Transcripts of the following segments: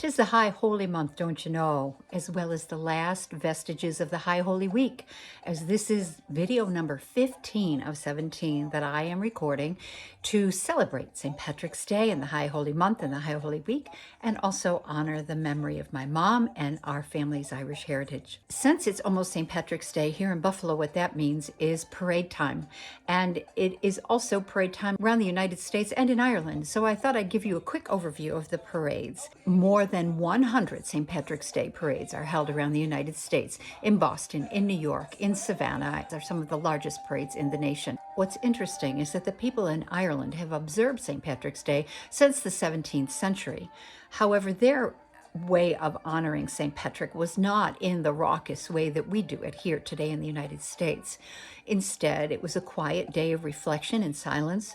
'Tis the High Holy Month, don't you know, as well as the last vestiges of the High Holy Week, as this is video number 15 of 17 that I am recording to celebrate St. Patrick's Day and the High Holy Month and the High Holy Week, and also honor the memory of my mom and our family's Irish heritage. Since it's almost St. Patrick's Day here in Buffalo, what that means is parade time, and it is also parade time around the United States and in Ireland, so I thought I'd give you a quick overview of the parades. More than 100 St. Patrick's Day parades are held around the United States, in Boston, in New York, in Savannah. They're some of the largest parades in the nation. What's interesting is that the people in Ireland have observed St. Patrick's Day since the 17th century. However, their way of honoring St. Patrick was not in the raucous way that we do it here today in the United States. Instead, it was a quiet day of reflection and silence,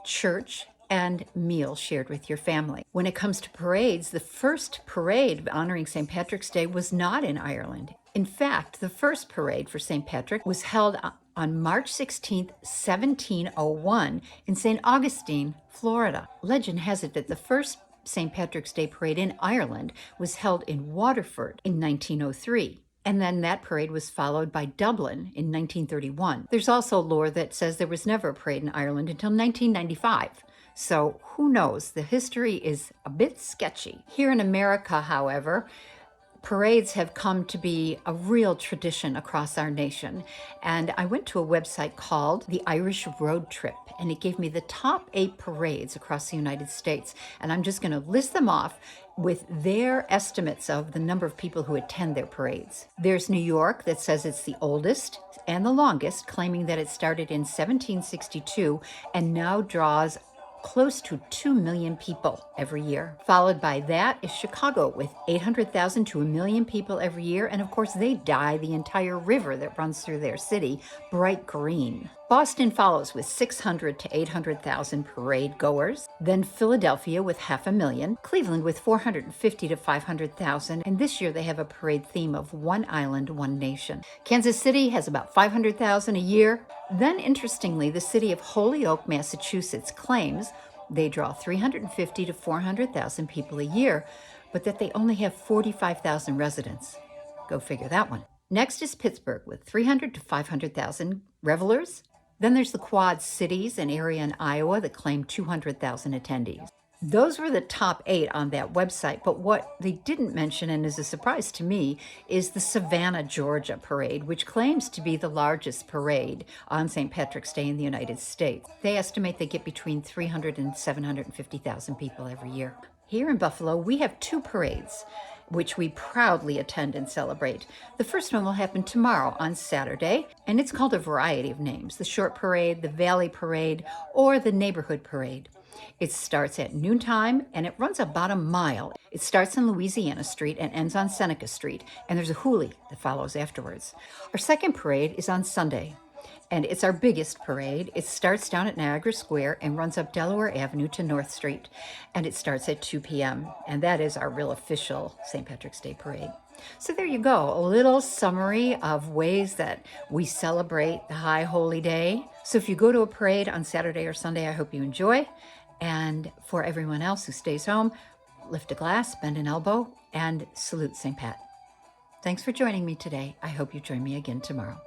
church, and meal shared with your family. When it comes to parades, the first parade honoring St. Patrick's Day was not in Ireland. In fact, the first parade for St. Patrick was held on March 16, 1701 in St. Augustine, Florida. Legend has it that the first St. Patrick's Day parade in Ireland was held in Waterford in 1903. And then that parade was followed by Dublin in 1931. There's also lore that says there was never a parade in Ireland until 1995. So who knows? The history is a bit sketchy. Here in America, however, parades have come to be a real tradition across our nation. And I went to a website called The Irish Road Trip, and it gave me the top 8 parades across the United States. And I'm just going to list them off with their estimates of the number of people who attend their parades. There's New York that says it's the oldest and the longest, claiming that it started in 1762 and now draws close to 2 million people every year. Followed by that is Chicago with 800,000 to 1 million people every year. And of course, they dye the entire river that runs through their city bright green. Boston follows with 600 to 800,000 parade goers. Then Philadelphia with 500,000, Cleveland with 450 to 500,000, and this year they have a parade theme of one island, one nation. Kansas City has about 500,000 a year. Then interestingly, the city of Holyoke, Massachusetts claims they draw 350 to 400,000 people a year, but that they only have 45,000 residents. Go figure that one. Next is Pittsburgh with 300 to 500,000 revelers. Then there's the Quad Cities, an area in Iowa that claim 200,000 attendees. Those were the top 8 on that website, but what they didn't mention, and is a surprise to me, is the Savannah, Georgia parade, which claims to be the largest parade on St. Patrick's Day in the United States. They estimate they get between 300 and 750,000 people every year. Here in Buffalo, we have 2 parades, which we proudly attend and celebrate. The first one will happen tomorrow on Saturday, and it's called a variety of names: the Short Parade, the Valley Parade, or the Neighborhood Parade. It starts at noontime, and it runs about a mile. It starts on Louisiana Street and ends on Seneca Street, and there's a hoolie that follows afterwards. Our second parade is on Sunday, and it's our biggest parade. It starts down at Niagara Square and runs up Delaware Avenue to North Street, and it starts at 2 p.m., and that is our real official St. Patrick's Day parade. So there you go, a little summary of ways that we celebrate the High Holy Day. So if you go to a parade on Saturday or Sunday, I hope you enjoy. And for everyone else who stays home, lift a glass, bend an elbow, and salute St. Pat. Thanks for joining me today. I hope you join me again tomorrow.